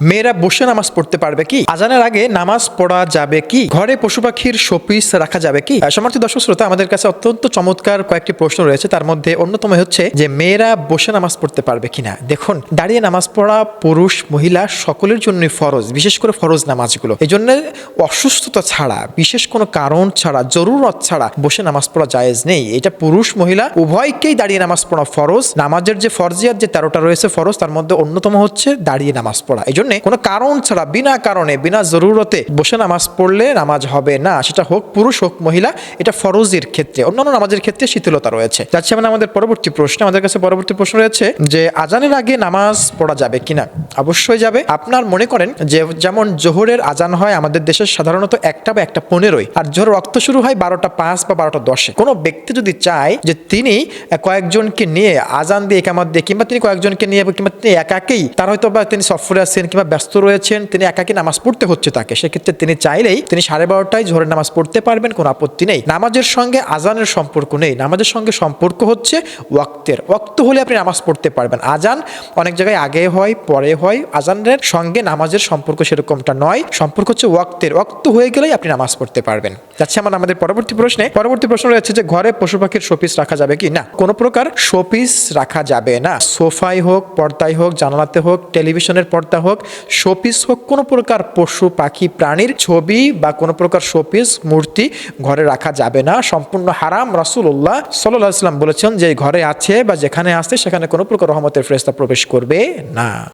মেয়েরা বসে নামাজ পড়তে পারবে কি? আজানের আগে নামাজ পড়া যাবে কি? ঘরে পশু পাখির শোপিস রাখা যাবে কি? সম্মানিত দর্শক শ্রোতা, আমাদের কাছে অত্যন্ত চমৎকার কয়েকটি প্রশ্ন রয়েছে। তার মধ্যে অন্যতম হচ্ছে যে মেয়েরা বসে নামাজ পড়তে পারবে কিনা। দেখুন, দাঁড়িয়ে নামাজ পড়া পুরুষ মহিলা সকলের জন্যই ফরজ, বিশেষ করে ফরজ নামাজগুলো। এই জন্য অসুস্থতা ছাড়া, বিশেষ কোনো কারণ ছাড়া, জরুরত ছাড়া বসে নামাজ পড়া জায়েজ নেই। এটা পুরুষ মহিলা উভয়কেই দাঁড়িয়ে নামাজ পড়া ফরজ। নামাজের যে ফরজিয়াত যে 13টা রয়েছে ফরজ, তার মধ্যে অন্যতম হচ্ছে দাঁড়িয়ে নামাজ পড়া। এই জন্য কোনো কারণ ছাড়া, বিনা কারণে, বিনা জরুরতে বসে নামাজ পড়লে নামাজ হবে না। সেটা হোক পুরুষ হোক মহিলা, এটা ফরজের ক্ষেত্রে। অন্যান্য নামাজের ক্ষেত্রে শিথিলতা রয়েছে। যাচ্ছে মানে আমাদের পরবর্তী প্রশ্ন। আমাদের কাছে পরবর্তী প্রশ্ন রয়েছে যে আজানের আগে নামাজ পড়া যাবে কিনা। অবশ্যই যাবে। আপনার মনে করেন যে যেমন জোহরের আজান হয় আমাদের দেশে সাধারণত 1টা বা 1:15, আর জোহর ওয়াক্ত শুরু হয় 12:05 বা 12:10। কোনো ব্যক্তি যদি চায় যে তিনি কয়েকজনকে নিয়ে আজান দিয়ে একামত দিয়ে, কিংবা তিনি কয়েকজনকে নিয়ে, কিংবা তিনি একাকেই, তার হয়তো বা তিনি সফরে আছেন কিংবা ব্যস্ত রয়েছেন, তিনি একাকি নামাজ পড়তে হচ্ছে তাকে, সেক্ষেত্রে তিনি চাইলেই তিনি 12:30টায় জোহরের নামাজ পড়তে পারবেন, কোনো আপত্তি নেই। নামাজের সঙ্গে আজানের সম্পর্ক নেই। নামাজের সঙ্গে সম্পর্ক হচ্ছে ওয়াক্তের। ওয়াক্ত হলে আপনি নামাজ পড়তে পারবেন। আজান অনেক জায়গায় আগে হয়, পরে হয়। আজানের সঙ্গে নামাজের সম্পর্ক সেরকমটা নয়। সম্পর্ক হচ্ছে ওয়াক্তের। ওয়াক্ত হয়ে গেলেই আপনি নামাজ পড়তে পারবেন। যাচ্ছে আমাদের পরবর্তী প্রশ্নে। পরবর্তী প্রশ্ন রয়েছে যে ঘরে পশু পাখির শোপিস রাখা যাবে কি না। কোনো প্রকার শোপিস রাখা যাবে না। সোফায় হোক, পর্দায় হোক, জানালাতে হোক, টেলিভিশনের পর্দা হোক, শোপিস হোক, কোনো প্রকার পশু পাখি প্রাণীর ছবি বা কোনো প্রকার শোপিস মূর্তি ঘরে রাখা যাবে না। সম্পূর্ণ হারাম। রাসূলুল্লাহ সাল্লাল্লাহু আলাইহি ওয়াসাল্লাম বলেছেন যে ঘরে আছে বা যেখানে আছে সেখানে কোনো প্রকার রহমতের ফেরেশতা প্রবেশ করবে না।